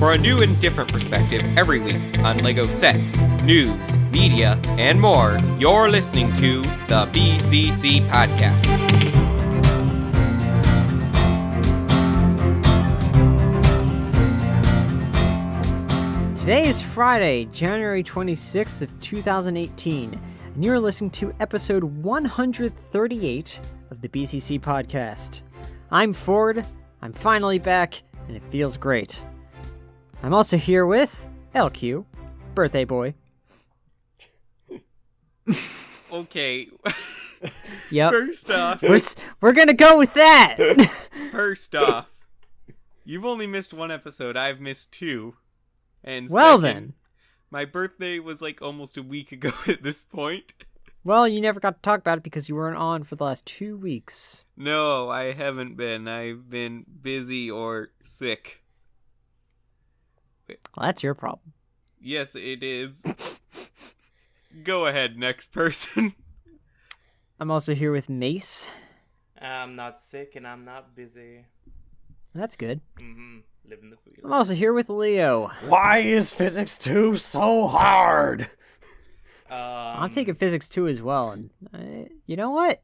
for a new and different perspective every week on LEGO sets, news, media, and more. You're listening to the BCC Podcast. Today is Friday, January 26th of 2018, and you're listening to episode 138 of the BCC Podcast. I'm Ford, I'm finally back, and it feels great. I'm also here with LQ, birthday boy. Okay. Yep. First off, we're gonna go with that! First off, you've only missed one episode, I've missed two. And well second, then. My birthday was like almost a week ago at this point. Well, you never got to talk about it because you weren't on for the last 2 weeks. No, I haven't been. I've been busy or sick. Well, that's your problem. Yes, it is. Go ahead, next person. I'm also here with Mace. I'm not sick and I'm not busy. That's good. Living the field. I'm also here with Leo. Why is physics 2 so hard? I'm taking physics 2 as well, and you know what?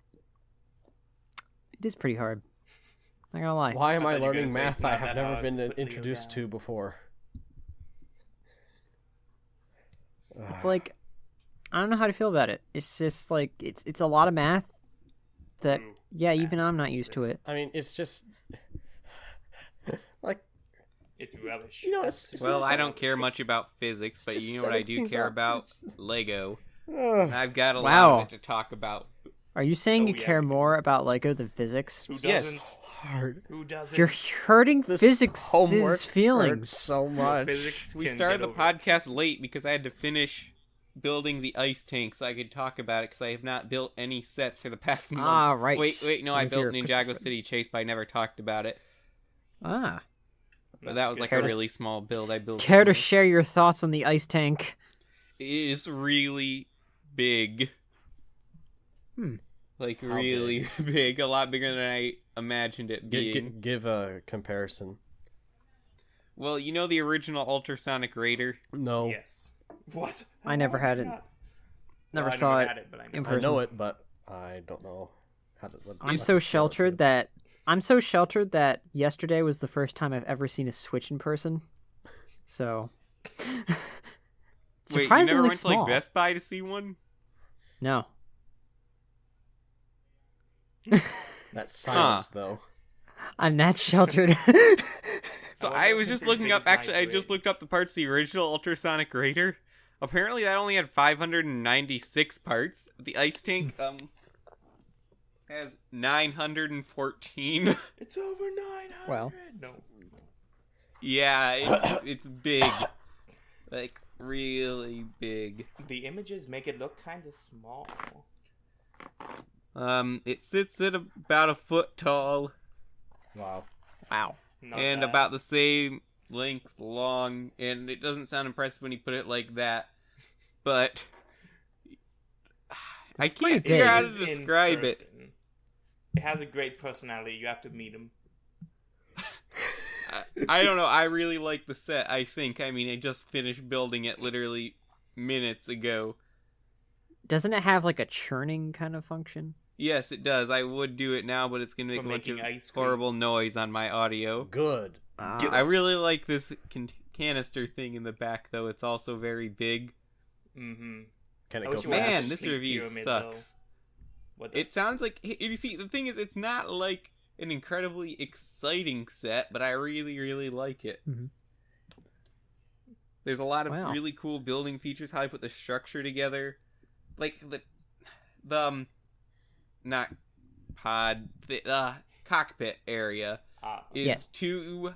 It is pretty hard. Not gonna lie. Why am I thought you were learning gonna say math it's not I have that never hard been to put Leo introduced down. to before? It's like, I don't know how to feel about it. It's just like, it's a lot of math that, Ooh, yeah, math. even I'm not used to it. I mean, it's just like, It's rubbish. you know, it's Well, not I that- don't care much about physics, but just you know what I setting do things care up. about? Lego. Ugh. I've got a lot Wow. of it to talk about. Are you saying Oh, you yeah, care we do. more about Lego than physics? Who Yes. doesn't? hard. Who doesn't? You're hurting This physics' homework hurts feelings. so much. Physics We can started get the over it. podcast late because I had to finish building the ice tank so I could talk about it because I have not built any sets for the past month. Ah, right. Wait, no, I One of built your Ninjago Christmas City Chase, but I never talked about it. Ah. But that was like Care a to- really small build I built. Care to anyway. share your thoughts on the ice tank? It is really big. Hmm. Like, How really big. A lot bigger than I imagined it being. Give a comparison. Well, you know the original Ultrasonic Raider? No, Yes. What? I never had it. Never Well, I saw never it had it, but I know. in I person. know it, but I don't know how to. I'm It's so just sheltered that yesterday was the first time I've ever seen a Switch in person. So Wait, you surprisingly never went to small. like Best Buy to see one? No. That silence though. I'm that sheltered. So I I wasn't was just super looking big up, as mine actually, I to just it. looked up the parts of the original Ultrasonic Raider. Apparently that only had 596 parts. The ice tank, has 914. It's over 900. Well. No. Yeah, it's big. Like, really big. The images make it look kind of small. It sits at about a foot tall Wow. Wow. Not and bad. about the same length long, and it doesn't sound impressive when you put it like that, but I It's pretty can't figure out how It to is in describe it. person. It has a great personality. You have to meet him. I don't know. I really like the set, I think. I mean, I just finished building it literally minutes ago. Doesn't it have like a churning kind of function? Yes, it does. I would do it now, but it's going to make For a bunch of making ice cream. horrible noise on my audio. Good. Do I it. really like this canister thing in the back, though. It's also very big. Mm-hmm. Can it I go wish fast? you had Man, a this sleek review pyramid, sucks. though. What the- It sounds like... You see, the thing is, it's not like an incredibly exciting set, but I really, really like it. Mhm. There's a lot of Wow. really cool building features, how I put the structure together. Like, the not pod, the cockpit area is Yeah. two,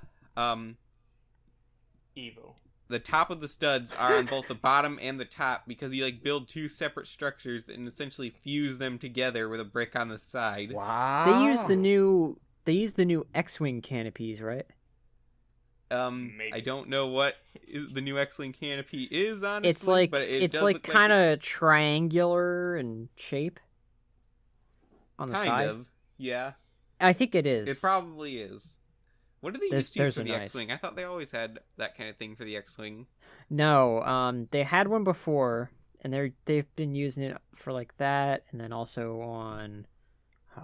evil. the top of the studs are on both the bottom and the top because you, like, build two separate structures and essentially fuse them together with a brick on the side. Wow. They use the new X-wing canopies, right? Maybe. I don't know what the new X-Wing canopy is, honestly. It's like but it it's does like look kind of triangular in shape on the kind side. of, yeah. I think it is. It probably is. What do they There's- used to use there's for a the nice- X-Wing? I thought they always had that kind of thing for the X-Wing. No, they had one before, and they've been using it for like that, and then also on,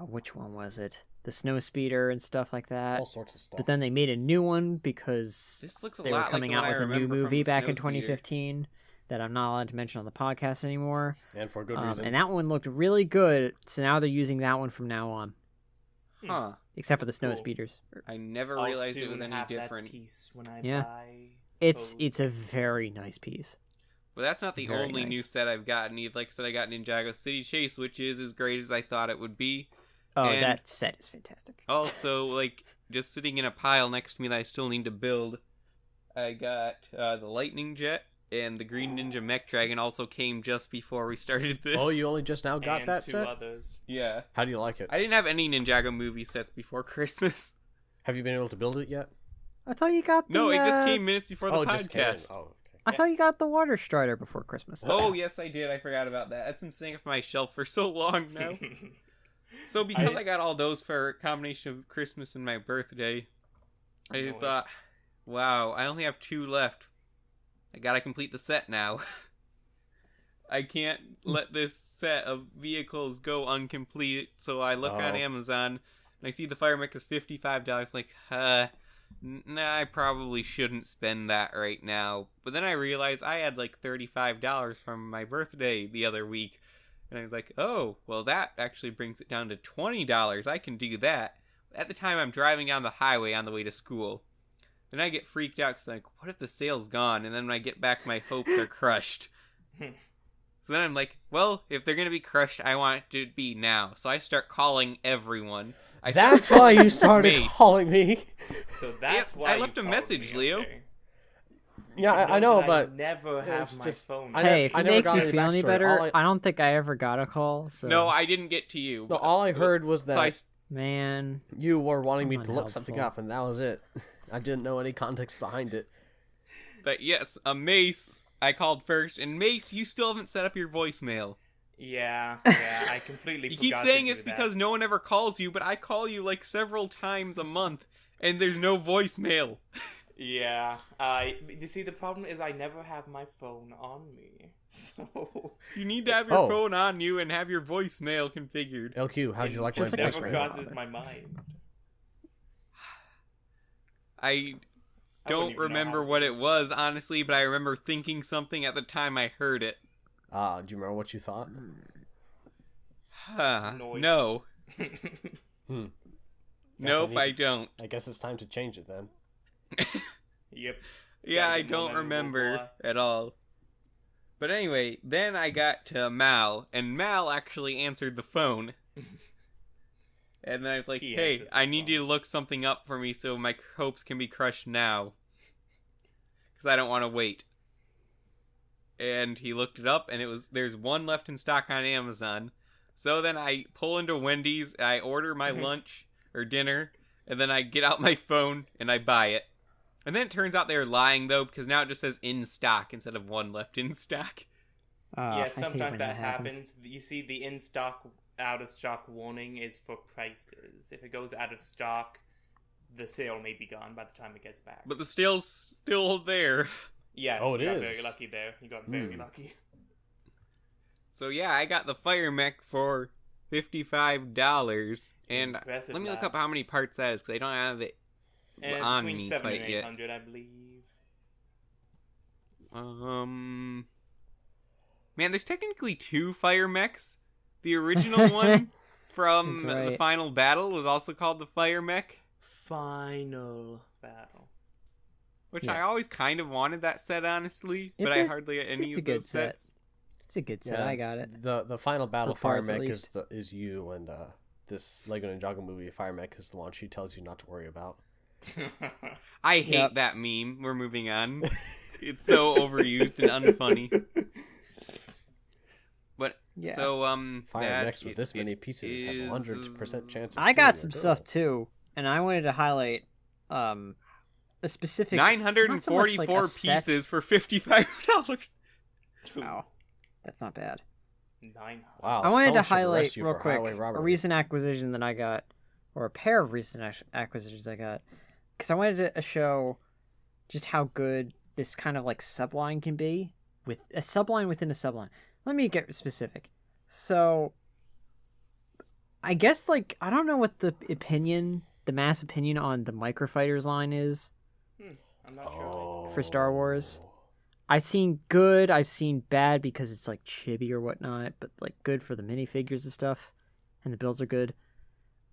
which one was it? The snow speeder and stuff like that. All sorts of stuff. But then they made a new one because This looks a they were lot coming like the out one I with a new remember from movie the back in Snowspeeder. 2015 that I'm not allowed to mention on the podcast anymore. And for good reason. And that one looked really good, so now they're using that one from now on, Huh. except for the snow Cool. speeders. I never I'll realized it was soon any have that different. piece when I Yeah. buy It's those. a very nice piece. But that's not the Very only nice. new set I've gotten. Like I said, I got Ninjago City Chase, which is as great as I thought it would be. Oh, And- that set is fantastic. Also, like, just sitting in a pile next to me that I still need to build, I got the Lightning Jet, and the Green Ninja Mech Dragon also came just before we started this. Oh, you only just now got and that two set? others. Yeah. How do you like it? I didn't have any Ninjago movie sets before Christmas. Have you been able to build it yet? I thought you got the. No, it just came minutes before the Oh, it just came in. podcast. Oh, okay. I thought you got the Water Strider before Christmas. Oh, yes, I did. I forgot about that. That's been sitting up on my shelf for so long now. So because I got all those for a combination of Christmas and my birthday, I Nice. thought, wow, I only have 2 left. I gotta complete the set now. I can't let this set of vehicles go uncompleted, so I look on Oh. Amazon, and I see the Fire Mech is $55, like, nah, I probably shouldn't spend that right now. But then I realized I had like $35 from my birthday the other week, and I was like, oh, well that actually brings it down to $20, I can do that. At the time I'm driving down the highway on the way to school. Then I get freaked out because I'm like, what if the sale's gone? And then when I get back, my hopes are crushed. So then I'm like, well, if they're going to be crushed, I want it to be now. So I start calling everyone. That's why you started Mace. calling me. So that's Yeah, why I you left a called message, me, Leo. okay. Yeah, You I know, that but I never have it's my just- phone. I on. ne- Hey, if I it never makes got you any feel any backstory. better, All I don't think I ever got a call. So. No, I didn't get to you. no, all I heard was So that Man, you were wanting me I'm to look something unhelpful. up, and that was it. I didn't know any context behind it. But yes, a Mace, I called first. And Mace, you still haven't set up your voicemail. Yeah, I completely You forgot keep to saying do it's that. because no one ever calls you, but I call you like several times a month, and there's no voicemail. Yeah, you see, the problem is I never have my phone on me, so You need to have your Oh. phone on you and have your voicemail configured. LQ, how'd you like Just my like never voicemail? voicemail? crosses my mind. I I wouldn't don't even know remember how. what it was, honestly, but I remember thinking something at the time I heard it. Do you remember what you thought? Noise. No. Hmm. Nope, need I to- don't. I guess it's time to change it then. Yep. Yeah, Gotta I get more don't memorable, remember boy. at all. But anyway, then I got to Mal, and Mal actually answered the phone. And then I was like, He hey, answers I the need you to phone. look something up for me so my hopes can be crushed now. Because I don't want to wait. And he looked it up, and there's one left in stock on Amazon. So then I pull into Wendy's, I order my lunch or dinner, and then I get out my phone and I buy it. And then it turns out they're lying though, because now it just says in stock instead of one left in stock. Yeah, I hate sometimes when that happens. You see, the in stock, out of stock warning is for prices. If it goes out of stock, the sale may be gone by the time it gets back. But the sale's still there. Yeah, Oh, it you got is. very lucky there. You got very Hmm. lucky. So yeah, I got the Fire Mech for $55. And Impressive, let me look lad. up how many parts that is, because I don't have it And on between me 700 quite and yet. 800, I believe. Man, there's technically 2 Fire Mechs. The original one from That's right. the final battle was also called the Fire Mech, Final battle. which Yes. I always kind of wanted that set, honestly, but It's I a- hardly get any it's a of good those set. sets. It's a good set. I got it. The final battle For Fire parts, at Mech is least. is you, and this Lego Ninjago movie Fire Mech is the one she tells you not to worry about. I hate Yep. that meme. We're moving on. It's so overused and unfunny. But Yeah. so Fire that Mechs with this many pieces have a 100% chance. Of I got stealing some your stuff girl. too, and I wanted to highlight a specific 944 not so much like a set. pieces for $55. Wow, that's not bad. 900. Wow, I wanted to someone should highlight arrest you real for quick highway a robbery. recent acquisition that I got, or a pair of recent acquisitions I got. because I wanted to show just how good this kind of like subline can be with a subline within a subline. Let me get specific. So, I guess like I don't know what the mass opinion on the Microfighters line is. I'm not sure. For Star Wars. I've seen good, I've seen bad because it's like chibi or whatnot, but like good for the minifigures and stuff, and the builds are good.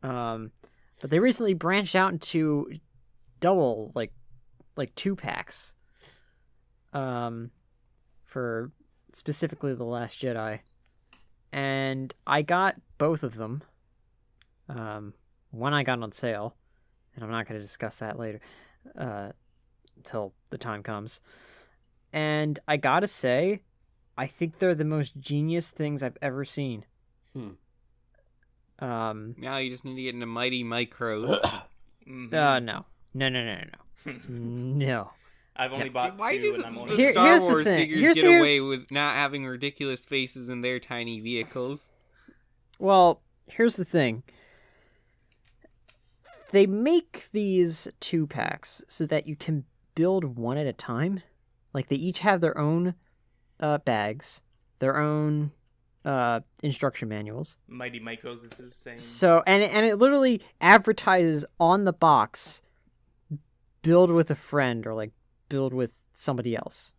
But they recently branched out into double like 2-packs. For specifically The Last Jedi, and I got both of them. One I got on sale, and I'm not going to discuss that later, until the time comes. And I gotta say, I think they're the most genius things I've ever seen. Now you just need to get into Mighty Micros. No. No. I've only bought Why 2, does and I'm the only... Star Wars thing. figures get away with not having ridiculous faces in their tiny vehicles? Well, here's the thing. They make these 2-packs so that you can build one at a time. Like, they each have their own bags, their own instruction manuals. Mighty Micros is the same. So, and it literally advertises on the box, build with a friend, or like build with somebody else.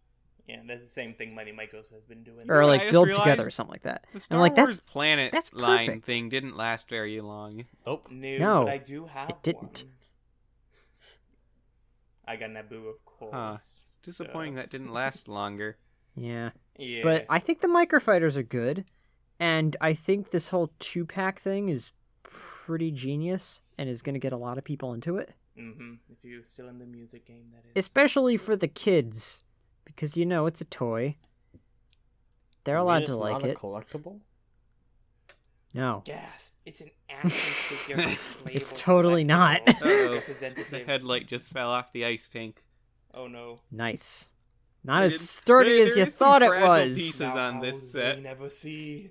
Yeah, that's the same thing Mighty Micros has been doing. Or I like just build realized together or something like that. The Star like, Wars Planet that's line perfect. thing didn't last very long. Nope. No, but I do have it didn't. one. I got Naboo, of course. It's disappointing that didn't last longer. Yeah. Yeah. But I think the Microfighters are good, and I think this whole 2-pack thing is pretty genius and is going to get a lot of people into it. If you're still in the music game, that is. Especially for the kids, because, it's a toy. They're allowed to like it. It's not a collectible? No. Gasp. It's an action figure. It's totally not. Uh-oh. The headlight just fell off the ice tank. Oh no. Nice. Not as sturdy as you is some thought it fragile was. pieces on this set. They never see.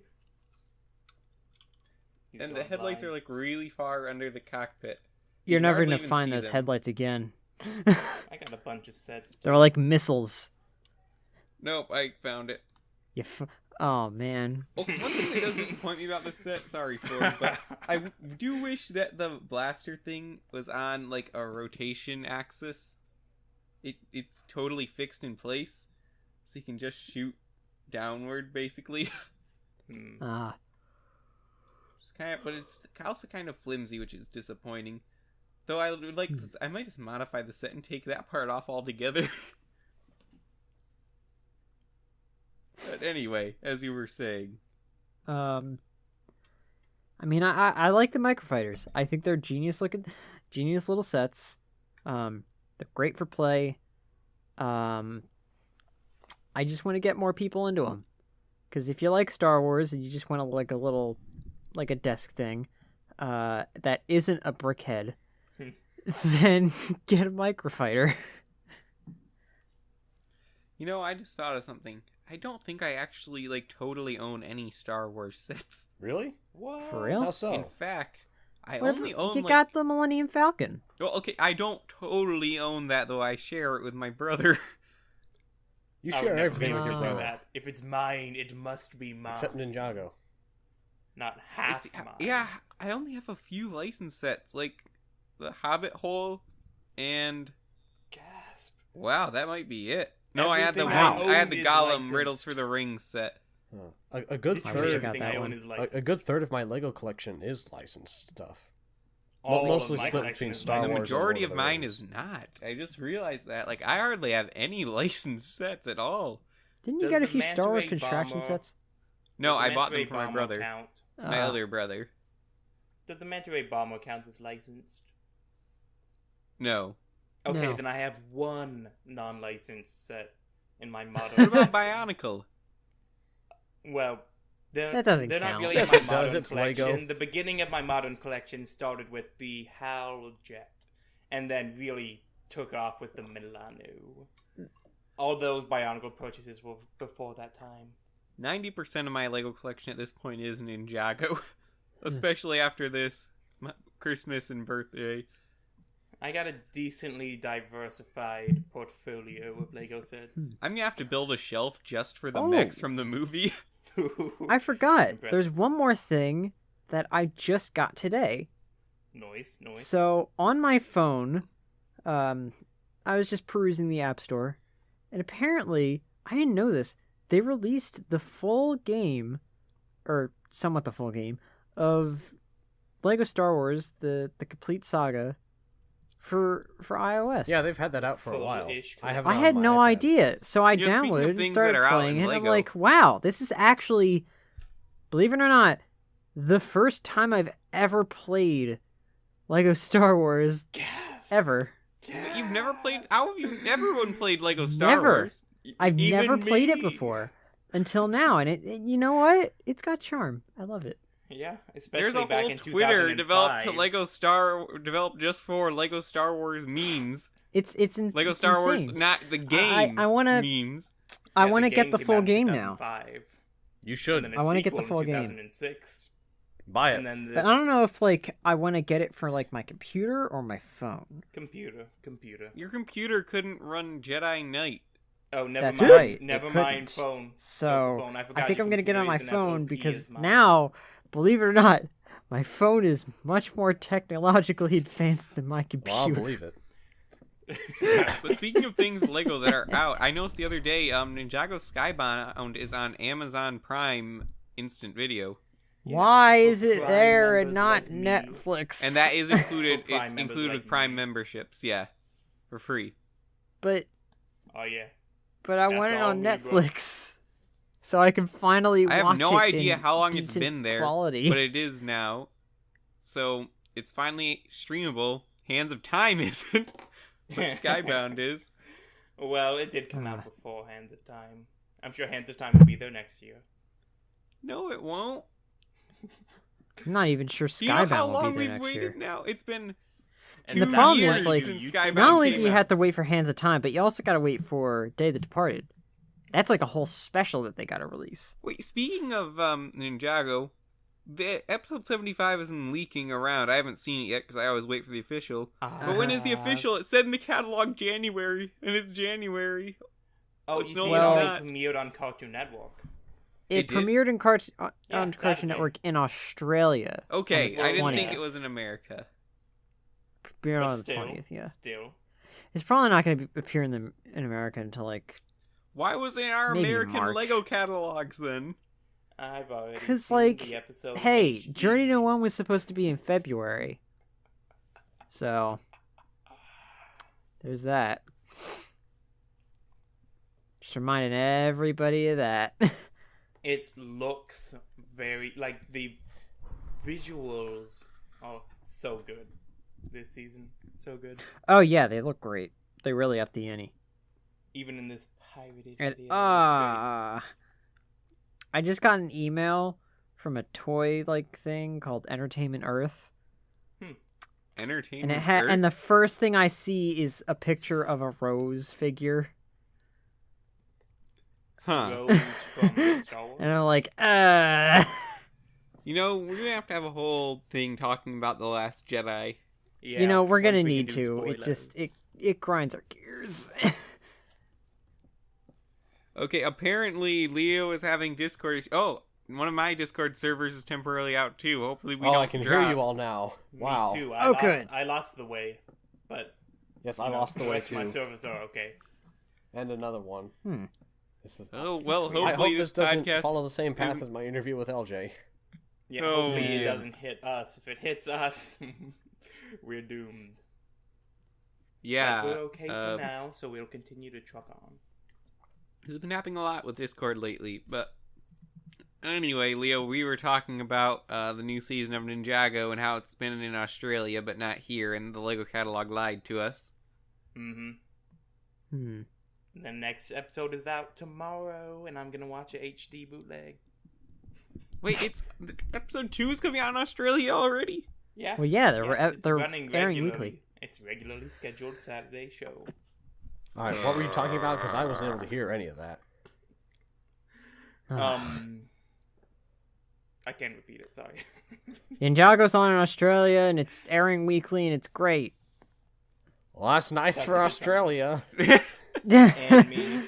And the headlights are like really far under the cockpit. You're You never hardly going to even find see those them. headlights again. I got a bunch of sets. They're like missiles. Nope, I found it. Oh, man. Oh, one thing that does disappoint me about this set, sorry Ford, but I do wish that the blaster thing was on like a rotation axis. It's totally fixed in place, so you can just shoot downward basically. Ah. But it's also kind of flimsy, which is disappointing. Though I would like this, I might just modify the set and take that part off altogether. But anyway, as you were saying. I mean, I like the Microfighters. I think they're genius little sets. They're great for play. I just want to get more people into them. Because if you like Star Wars and you just want to like a little, like a desk thing, that isn't a brickhead, then get a Microfighter. I just thought of something. I don't think I actually like totally own any Star Wars sets. Really? What? For real? How so? In fact, I What only if own you like... got the Millennium Falcon. Well, okay, I don't totally own that though. I share it with my brother. You I would share never everything be with able your to do brother. that. If it's mine, it must be mine. Except Ninjago. Not half See, mine. yeah, I only have a few license sets, like the Hobbit Hole and Gasp. wow, that might be it. No, I had the Everything I I had own the is Gollum licensed. Riddles for the Rings set. A good Literally I forgot everything that I own one. is a licensed. good third of my Lego collection is licensed stuff. All of mostly my split collection between is Star The Wars licensed. and majority Lord of the mine Rings. is not. I just realized that. Like, I hardly have any licensed sets at all. Didn't you Does get a the few Star Wars Manta Ray construction Bomber- sets? No, Does I the bought Manta them Ray for my Bomber brother, count? my other brother. Does the Manta Ray Bomber count as licensed? No. Okay, No. then I have one non-licensed set in my What modern. about Bionicle? Well, That doesn't they're count. not really Yes, in it my does, modern it's Lego. collection. The beginning of my modern collection started with the HAL Jet, and then really took off with the Milano. All those Bionicle purchases were before that time. 90% of my Lego collection at this point is Ninjago. Especially after this Christmas and birthday. I got a decently diversified portfolio of Lego sets. I'm gonna have to build a shelf just for the Oh. mechs from the movie. I forgot. Impressive. There's one more thing that I just got today. Noise. So on my phone, I was just perusing the App Store, and apparently, I didn't know this, they released the full game, or somewhat the full game, of Lego Star Wars, the complete saga, for iOS. Yeah, they've had that out for a while. Full-ish I have. I had no idea, so I Yeah, speaking of downloaded and things started that are out playing in it, and I'm Lego. like, wow, this is actually, believe it or not, the first time I've ever played Lego Star Wars Gas. ever. You've never played? How have you? Everyone played Lego Star Never. Wars. I've Even never played it me. before until now, and you know what? It's got charm. I love it. Yeah, especially There's a back whole in Twitter 2005. developed just for Lego Star Wars memes. It's Lego it's Star insane. Wars, not the game. I wanna- memes. I Yeah, want to get the came full out in game now. 2005, You and should then I wanna get the sequel in full game. 2006, buy it. and then the But I don't know if I want to get it for my computer or my phone. computer. Your computer couldn't run Jedi Knight. Oh, never That's mind. right, Never it mind. couldn't. Phone. So phone. I forgot think your I'm gonna get it on my computer isn't as phone OP because as mine. now, believe it or not, my phone is much more technologically advanced than my Well, I'll computer. believe it. But speaking of things Lego that are out, I noticed the other day, Ninjago Skybound is on Amazon Prime Instant Video, Why for is it Prime there and members not like me. Netflix? and that is included. For Prime It's members included like with Prime me. memberships, yeah, for free. but Oh yeah. I That's want it all on we want. Netflix, so I can finally I watch have no it idea in how long it's decent been there, quality. but it is now. So it's finally streamable. Hands of Time isn't, but Skybound is. Well, it did come Ah. out before Hands of Time. I'm sure Hands of Time will be there next year. No, it won't. I'm not even sure Do you know how Skybound will long be we've there next waited year. now? It's been And 2 the problem is, years like, since not Skybound Not only came do you out. have to wait for Hands of Time, but you also got to wait for Day of the Departed. That's like a whole special that they got to release. Wait, speaking of Ninjago, the episode 75 has been leaking around. I haven't seen it yet because I always wait for the official. But when is the official? It said in the catalog January, and it's January. Oh, It's you see, no, it's it's not. premiered on Cartoon Network. It It did? premiered in Yeah, on Cartoon Saturday. Network in Australia. Okay, On the I didn't 20th. think it was in America. Premiered But on the still, 20th, yeah. Still. It's probably not going to appear in America until Why was it in our Maybe American March. Lego catalogs then? I've already 'Cause, seen like, the episode. hey, HD. Journey to One was supposed to be in February. So there's that. Just reminding everybody of that. It looks very like the visuals are so good this season. So good, Oh yeah, they look great. They really upped the ante. even in this pirated And video. I just got an email from a toy thing called Entertainment Earth, Entertainment. and Earth? and the first thing I see is a picture of a Rose figure, Huh. Rose from Star Wars. and I'm like, You know, we're gonna have to have a whole thing talking about The Last Jedi. Yeah, you know, we're gonna once we need can do to. It just spoilers. it grinds our gears. Okay, apparently Leo is having Discord. Oh, one of my Discord servers is temporarily out too. Hopefully we don't I can drop. hear you all now. Wow. Me too. Oh, good. I lost the way, but Yes, you I know, lost the way rest of My too. servers are okay. And another one. This is. Oh well, I hopefully I hope this doesn't podcast. follow the same path isn't- as my interview with LJ. Yeah, Oh, hopefully it yeah. doesn't hit us. If it hits us, we're doomed. Yeah, But we're okay for um, now, so we'll continue to truck on. This has been happening a lot with Discord lately, but anyway, Leo, we were talking about the new season of Ninjago and how it's been in Australia but not here, and the Lego catalog lied to us. Mm-hmm. The next episode is out tomorrow, and I'm gonna watch a HD bootleg. Wait, it's episode 2 is coming out in Australia already? Yeah. Well, yeah, it's they're running airing regularly. weekly. It's regularly scheduled Saturday show. All right, what were you talking about? Because I wasn't able to hear any of that. I can't repeat it. Sorry. Ninjago's on in Australia, and it's airing weekly, and it's great. Well, that's nice That's for a good Australia. And me.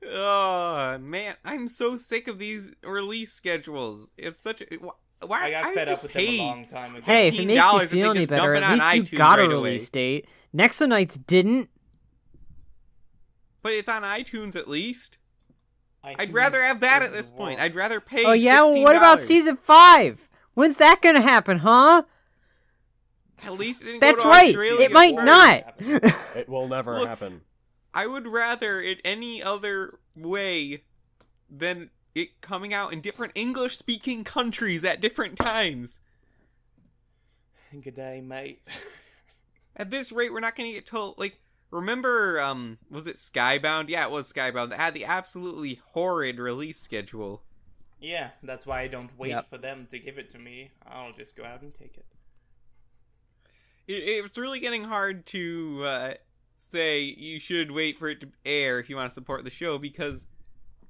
Oh man, I'm so sick of these release schedules. It's such a why I got fed up just with them a pay long time ago. Hey, if it makes you $15 feel and they any just dump better, it at on least you iTunes got a right away. release date. Nexonites didn't. But it's on iTunes at least. I'd iTunes rather have that at is this the point. worst. I'd rather pay. Oh yeah, well, what about $16. season 5? When's that gonna happen, huh? At least it didn't That's go to right. Australia It might first. not. It will never Look, happen. I would rather it any other way than it coming out in different English-speaking countries at different times. Good day, mate. At this rate, we're not going to get told, like, remember, was it Skybound? Yeah, it was Skybound that had the absolutely horrid release schedule. Yeah, that's why I don't wait Yep. for them to give it to me. I'll just go out and take it. It's really getting hard to say you should wait for it to air if you want to support the show, because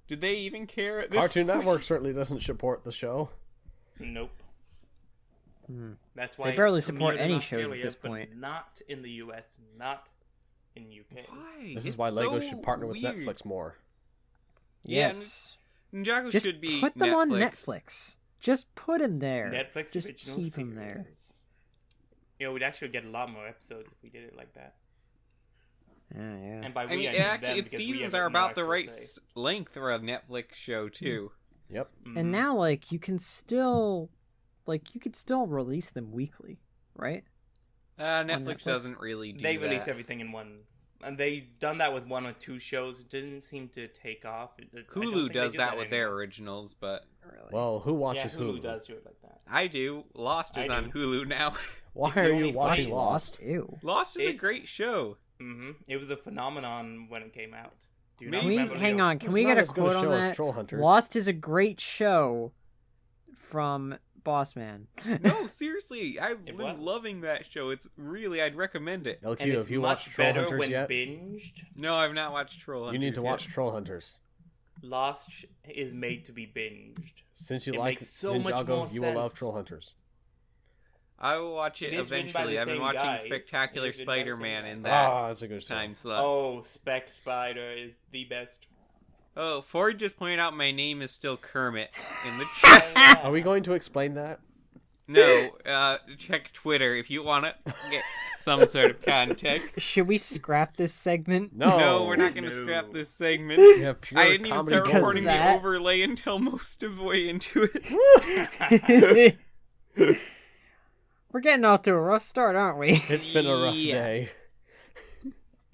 do they even care at this Cartoon point? Network certainly doesn't support the show. Nope. Hmm. That's why They barely it's support premiered in any shows at Australia, this but point. not in the US, not in UK. Why? This is It's why Lego so should partner with weird. Netflix more. Yeah, Yes. Ninjago Just should be put them Netflix. on Netflix. Just put them there. Netflix Just original keep them there. series. You know, we'd actually get a lot more episodes if we did it like that. Yeah. And by I we, mean, I it mean actually, them, its because we seasons have are no about the actual right say. length for a Netflix show too. Yep. Mhm. And now, like, you can still, like, you could still release them weekly, right? Netflix Netflix? doesn't really do they that. release everything in one, and they've done that with 1 or 2 shows. It didn't seem to take off. I don't Hulu think they does do that with their anymore. originals, but Really? Well, who Yeah, watches Hulu Hulu? does do it like that. I do. Lost is I on do. Hulu now. Why If you are only you watching watch Lost? Ew. Lost is a It- great show. It was a phenomenon when it came out. Do you Me- not Can we, remember, hang Leo? on, can It's we not get a as good a quote on show as that? Troll Hunters. Lost is a great show from Boss Man. No, seriously, I've It been was. loving that show. It's really, I'd recommend it. And LQ, it's have you much watched Troll better Hunters when yet? binged. No, I've not watched Troll You Hunters need to yet. watch Troll Hunters. Lost is made to be binged. Since you It like makes so much Ninjago, more you will love sense. Troll Hunters. I will watch it It is written by eventually. the I've been same watching guys. Spectacular It is written by the same Spider-Man guys. in that Ah, that's a good show. time slot. Oh, Spec Spider is the best. Oh, Ford just pointed out my name is still Kermit in the Oh, chat. yeah. Are we going to explain that? No, check Twitter if you want to get some sort of context. Should we scrap this segment? No. We're not going to No. scrap this segment. We have pure I didn't even comedy start Because recording of the that. overlay until most of the way into it. We're getting off to a rough start, aren't we? It's been a rough Yeah. day.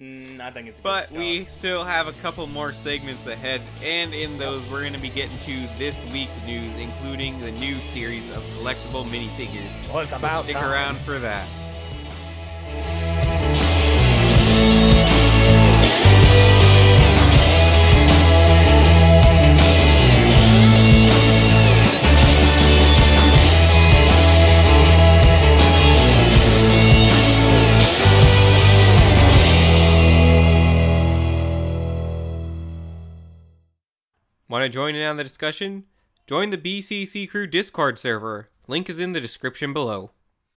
I think it's a good But start. we still have a couple more segments ahead, and in those we're going to be getting to this week's news, including the new series of collectible minifigures. Well, it's So about stick time. around for that. Want to join in on the discussion? Join the BCC Crew Discord server. Link is in the description below.